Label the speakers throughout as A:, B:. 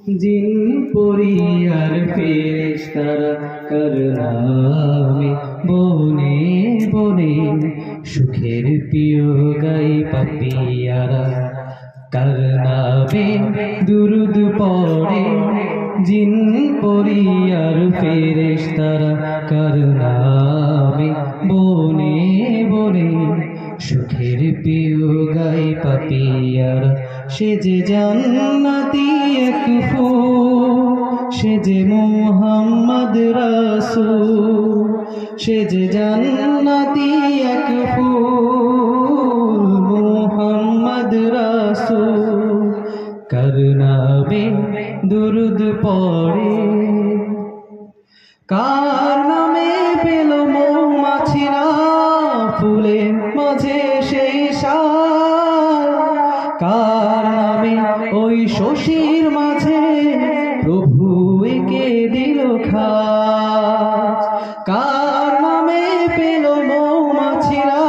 A: জিন পরি আর ফেরেশতারা করলামে বনে বনে সুখের প্রিয় গাই পাপিয়ারা করলামে দুরুদ পড়ে জিন পরি আর ফেরেশতারা করলামে বনে বনে সুখের প্রিয় গাই পাপিয়ারা সে যে জান্নাতি এক ফুল সে যে মুহাম্মদ রাসূল সে যে জান্নাতি এক ফুল মুহাম্মদ রাসূল করনামে দুরুদ পড়ে কার নামে পেল মৌমাছিরা ফুলের মাঝে সেই সার কার নামে ওই শশীর মাঝে প্রভু একে দিল খাজ কার নামে পেল মৌমাছিরা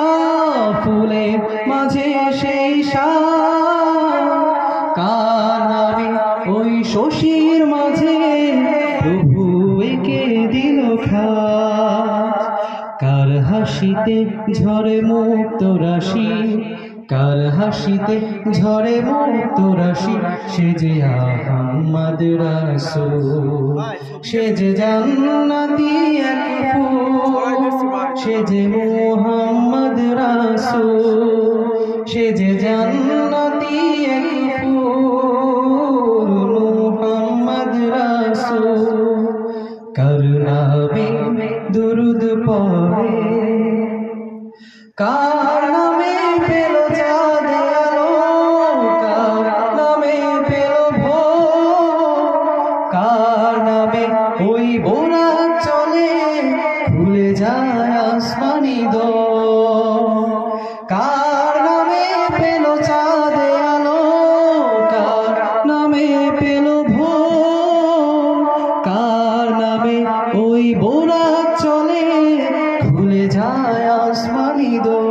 A: ফুলের মাঝে সেই সার কার নামে ওই শশীর মাঝে প্রভু একে দিল খাজ কার হাসিতে ঝরে মুক্ত রাশি কার হাসিতে ঝরে মুক্ত রাশি সে যে আহমদ রাসূল সে যে জান্নাতি এক ফুল সে যে মুহাম্মদ রাসূল সে যে জান্নাতি এক ফুল মুহাম্মদ রাসূল করনামে দুরুদ পড়ে কার নামে পেল চাঁদ আলো কার নামে পেল ভোর কার নামে ওই বোরাক চলে ভুলে যায় আসমানি দোল কার নামে পেল চাঁদ আলো কার নামে পেল ভোর কার নামে ওই বোরাক চলে ভুলে যায় আসমানি দোল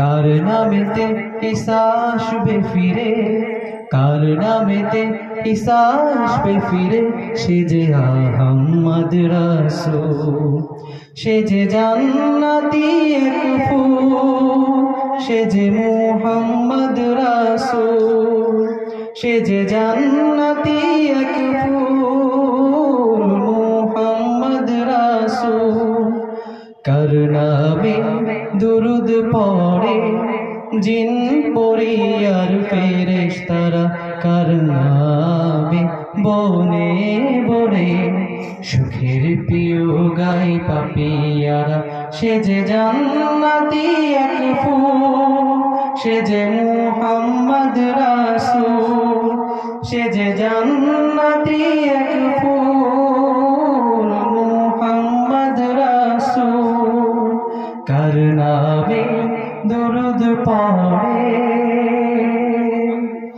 A: কার নামেতে ঈসা আসবে ফিরে কার নামেতে ঈসা আসবে ফিরে সে যে আহমদ রাসূল সে যে জান্নাতি এক ফুল সে যে মুহাম্মদ রাসূল সে যে জান্নাতি এক ফুল মুহাম্মদ রাসূল করনামে দুরুদ পড়ে জিন পরি আর ফেরেশতারা করনামে বনে বনে সুখের প্রিয় গাই পাপিয়ারা সে যে জান্নাতি এক ফুল সে যে মুহাম্মদ রাসূল সে যে জান্নাতি এক ফুল মুহাম্মদ রাসূল করনামে দুরুদ পড়ে।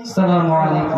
A: আসসালামু আলাইকুম।